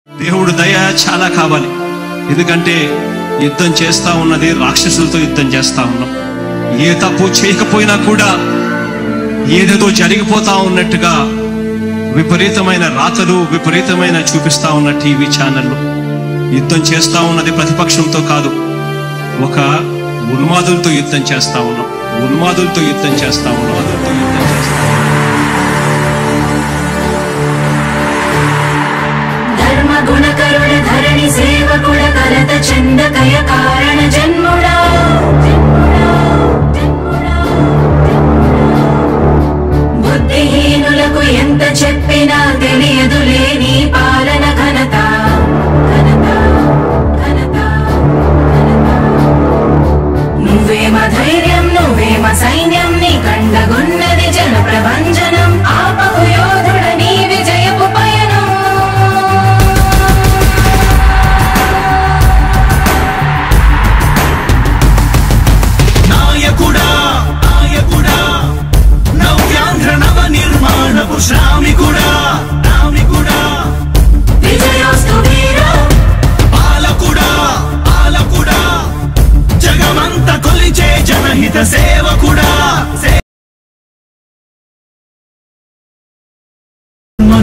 దేవుడు దయ చాలా కావాలి. ఎందుకంటే యుద్ధం చేస్తా ఉన్నది రాక్షసులతో యుద్ధం చేస్తా ఉన్నాం. ఏ తప్పు చేయకపోయినా కూడా ఏదేదో జరిగిపోతా ఉన్నట్టుగా విపరీతమైన రాతలు విపరీతమైన చూపిస్తా ఉన్న టీవీ ఛానళ్ళు. యుద్ధం చేస్తా ఉన్నది ప్రతిపక్షంతో కాదు, ఒక ఉన్మాదులతో యుద్ధం చేస్తా ఉన్నాం. ఉన్మాదులతో యుద్ధం చేస్తా ఉన్నాం. ధర్మ గుణకరుణ ధరణి సేవకుడ కలత చందకయ కారణ జన్ముడా బుద్ధిహీనులకు ఎంత చెప్పినా తెలియదులే నీ పాలన ఘనత. నువ్వేమ ధైర్యం నువ్వేమ సైన్యం నీ కండగున్నది జన ప్రభంజనం. ఆపకు యోధుడ నీ విజయపు పయనం. నాయకుడా నాయకుడా నవ్యాంధ్ర నవ నిర్మాణపు శ్రామికుడా రామికుడా విజయోస్తు వీరా పాలకుడా పాలకుడా జగమంత కొలిచే జనహిత సేవకుడా.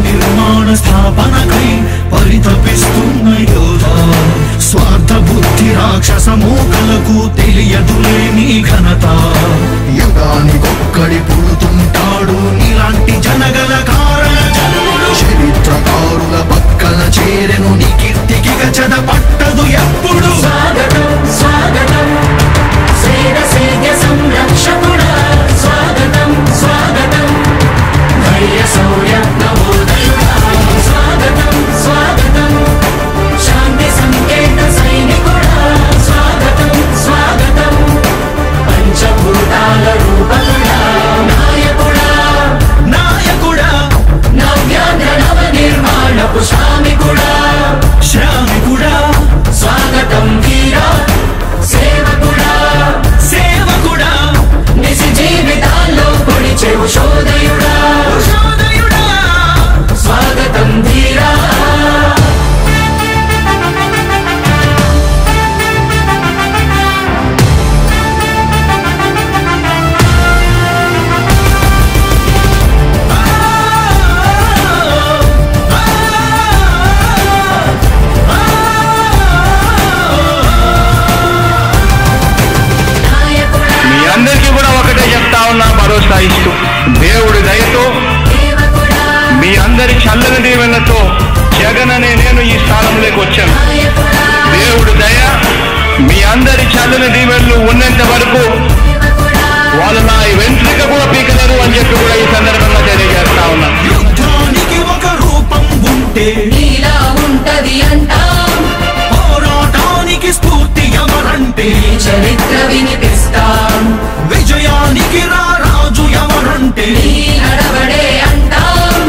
నిర్మాణ స్థాపనకై పరితపిస్తున్న యోధా, స్వార్థ బుద్ధి రాక్షస మూకలకు తెలియదులే నీ ఘనత. యుగానికొక్కడి పుడుతుంటాడు నీలాంటి జనగల కారణ జన్ముడు. చరిత్రకారుల పక్కన చేరెను నీ కీర్తికి గచద పట్టదు ఎప్పుడు. స్వాగతం స్వాగతం శ్రీర సేద్య సంరక్షకుడా. స్వాగతం స్వాగతం ధైర్య శౌర్య నవోదయుడా. స్వాగతం స్వాగతం శాంతి సంకేత సైనికుడా. స్వాగతం స్వాగతం పంచభూతాల రూపకుడా. నాయకుడా నాయకుడా నవ్యాంధ్ర నవ నిర్మాణపు శ్రామికుడా. శ్రామికుడా స్వాగతం వీరా సేవకుడా. సేవకుడా నిజ జీవితాల్లో పొడిచెవు శోదయుడా. శోదయుడా స్వాగతం ధీరా నాయకుడా మీ అందరికీ కూడా ఒకటే చెప్తా ఉన్నా, భరోసా ఇస్తూ దేవుడి దయతో సేవకుడా. మీ అందరి చల్లని దీవెనతో జగన్ అనే నేను ఈ స్థానంలోకి వచ్చాను. నాయకుడా దేవుడి దయ మీ అందరి చల్లని దీవెనలు ఉన్నంత వరకు సేవకుడా. వాళ్ళు నా వెంట్రిక కూడా పీకలేరు అని చెప్పి కూడా ఈ సందర్భంగా తెలియజేస్తా ఉన్నాను. యుద్ధానికి ఒక రూపం ఉంటే నీలా ఉంటది అంటాం. పోరాటానికి స్ఫూర్తి ఎవరంటే నీ చరిత్ర వినిపిస్తాం. విజయానికి రారాజు ఎవరంటే నీ నడవడే అంటాం.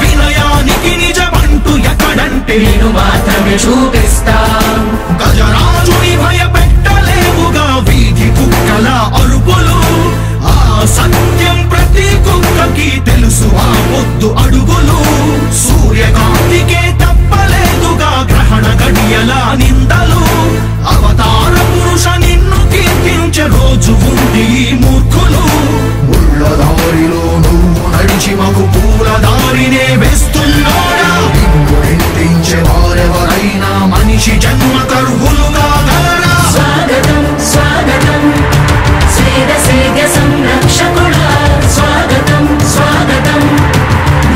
వినయానికి నిజమంటూ ఎక్కడంటే నేను మాత్రమే చూపిస్తాం. గజరాజుని భయపెట్టలేవుగా వీధి కుక్కల అరుపులు. ఆ సత్యం ప్రతి కుక్కకి తెలుసు ఆ పొద్దు అడుగులు. సూర్యకాంతికే తప్పలేదుగా గ్రహణ గడియల నిందలు. అవతార పురుష నిన్ను కీర్తించే రోజు ఉంది ఈ మూర్ఖులు. ముళ్ళ దారిలో నువ్వు నడిచి మాకు పూల దారినే వేస్తున్నాడా నిన్ను నిందించే వారెవరైనా మనిషి జన్మ కరువులుగా గలరా. స్వాగతం స్వాగతం శ్రీర సేద్య సంరక్షకుడా. స్వాగతం స్వాగతం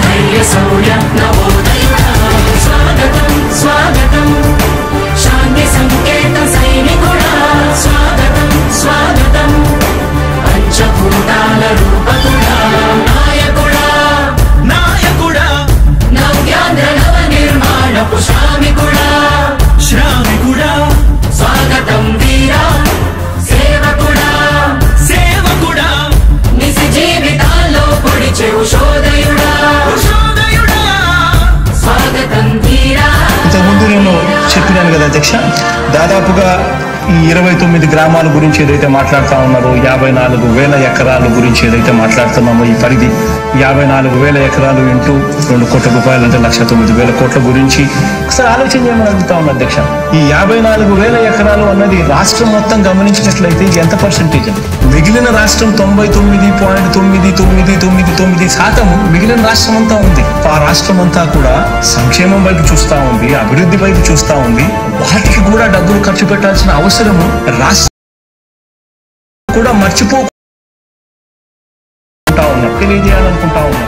ధైర్య శౌర్య నవోదయుడా. స్వాగతం స్వాగతం శాంతి సంకేత సైనికుడా. స్వాగతం స్వాగతం పంచభూతాల రూపకుడా. నాయకుడా నాయకుడా నవ్యాంధ్ర నవ నిర్మాణపు శ్రామికుడా. శ్రామికుడా స్వాగతం వీరా సేవకుడా. సేవకుడా నిజ జీవితాల్లో పొడిచెవు శోదయుడా. శోదయుడా స్వాగతం ధీరా. ఇంతకుముందు నేను చెప్పినాను కదా అధ్యక్ష, దాదాపుగా ఈ 29 గ్రామాల గురించి ఏదైతే మాట్లాడుతా ఉన్నారో, 54,000 ఎకరాల గురించి ఏదైతే మాట్లాడుతున్నామో, ఈ పరిధి 54,000 ఎకరాలు ఇంటూ 2 కోట్ల రూపాయలు అంటే 1,09,000 కోట్ల గురించి ఒకసారి ఆలోచన చేయమని అడుగుతా ఉన్నా అధ్యక్ష. ఈ 54,000 ఎకరాలు అన్నది రాష్ట్రం మొత్తం గమనించినట్లయితే ఇది ఎంత పర్సెంటేజ్ అండి? మిగిలిన రాష్ట్రం 99.9999% మిగిలిన రాష్ట్రం అంతా ఉంది. ఆ రాష్ట్రం అంతా కూడా సంక్షేమం వైపు చూస్తా ఉంది, అభివృద్ధి వైపు చూస్తా ఉంది. వాటికి కూడా డబ్బులు ఖర్చు పెట్టాల్సిన అవసరము రాష్ట్రం కూడా మర్చిపోకుంటా ఉన్నా తెలియజేయాలనుకుంటా ఉన్నా.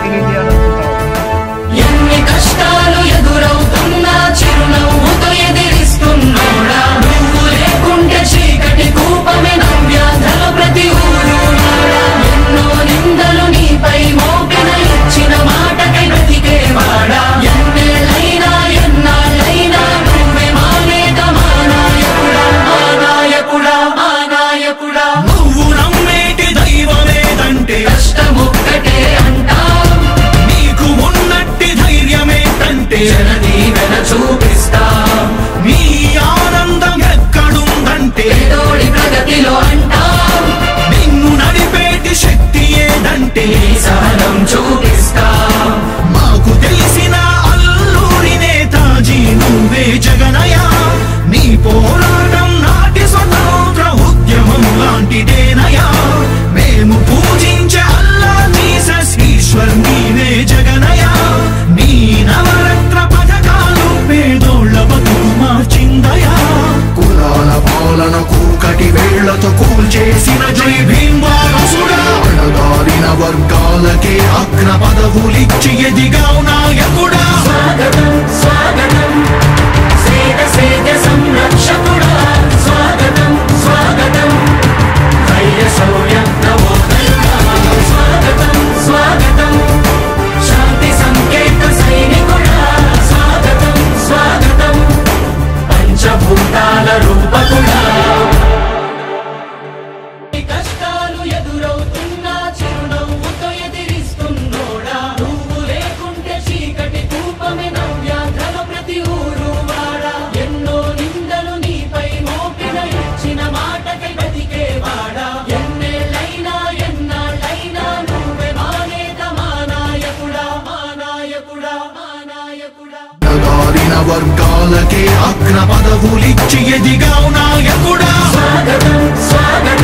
ఎన్ని కష్టాలు ఎదురవుతున్నా చిరునవ్వుతో ఎదిరిస్తున్నోడా, నువ్వు లేకుంటే చీకటి కూపమే నవ్యాంధ్రల ప్రతి ఊరు వాడా. ఎన్నో నిందలు నీపై మోపిన ఇచ్చిన మాటకై బ్రతికేవాడా. ఎన్నేళ్ళైనా ఎన్నాళ్ళైనా నువ్వే మా నేత, మా నాయకుడా, మా నాయకుడా, మా నాయకుడా. నువ్వు నమ్మేటి దైవమేదంటే కష్టమొక్కటే అంటాం, నీకు ఉన్నట్టి ధైర్యమేంటంటే జనదీవెన చూపిస్తాం. నీ ఆనందం ఎక్కడుందంటే పేదోడి ప్రగతిలో అంటాం, నిన్ను నడిపేటి శక్తి ఏదంటే నీ సహనం చూపిస్తాం. మాకు తెలిసిన అల్లూరి నేతాజీ నువ్వే జగనయ్య. నీ పోరాటం నాటి స్వతంత్ర ఉద్యమం లాంటిదేనయ్యా. మేము పూజించే అల్లా జీసస్ ఈశ్వర్ నీవే జగనయ్య. నీ నవరత్న పథకాలు పేదోళ్ళ బతుకు మార్చిందయా. కులాల పాలన కూకటి వేళ్లతో కూల్చేసిన జై భీమ్ వారసుడా, అణగారిన వర్గాలకే అగ్ర పదవులిచ్చి ఎదిగావు నాయకుడా. స్వాగతం స్వాగతం సేద సేద సంరక్షకుడా, స్వాగతం స్వాగతం ధైర్య శౌర్య నవోదయుడా. స్వాగతం స్వాగతం శాంతి సంకేత సైనికుడా, స్వాగతం స్వాగతం పంచభూతాల రూపకుడా. కష్టాలు ఎదురవుతున్నా చిరునవ్వుతో ఎదిరిస్తున్నోడా, నువ్వు లేకుంటే చీకటి కూపమే నవ్యాంధ్రల ప్రతి ఊరు వాడా. ఎన్నో నిందలు నీపై మోపిన ఇచ్చిన మాటకై బ్రతికేవాడా. ఎన్నేళ్ళైనా ఎన్నాళ్ళైనా నువ్వే మా నేత, మా నాయకుడా, మా నాయకుడా, మా నాయకుడా. అణగారిన వర్గాలకే అగ్ర పదవులిచ్చి ఎదిగావు నాయకుడా. స్వాగతం స్వాగతం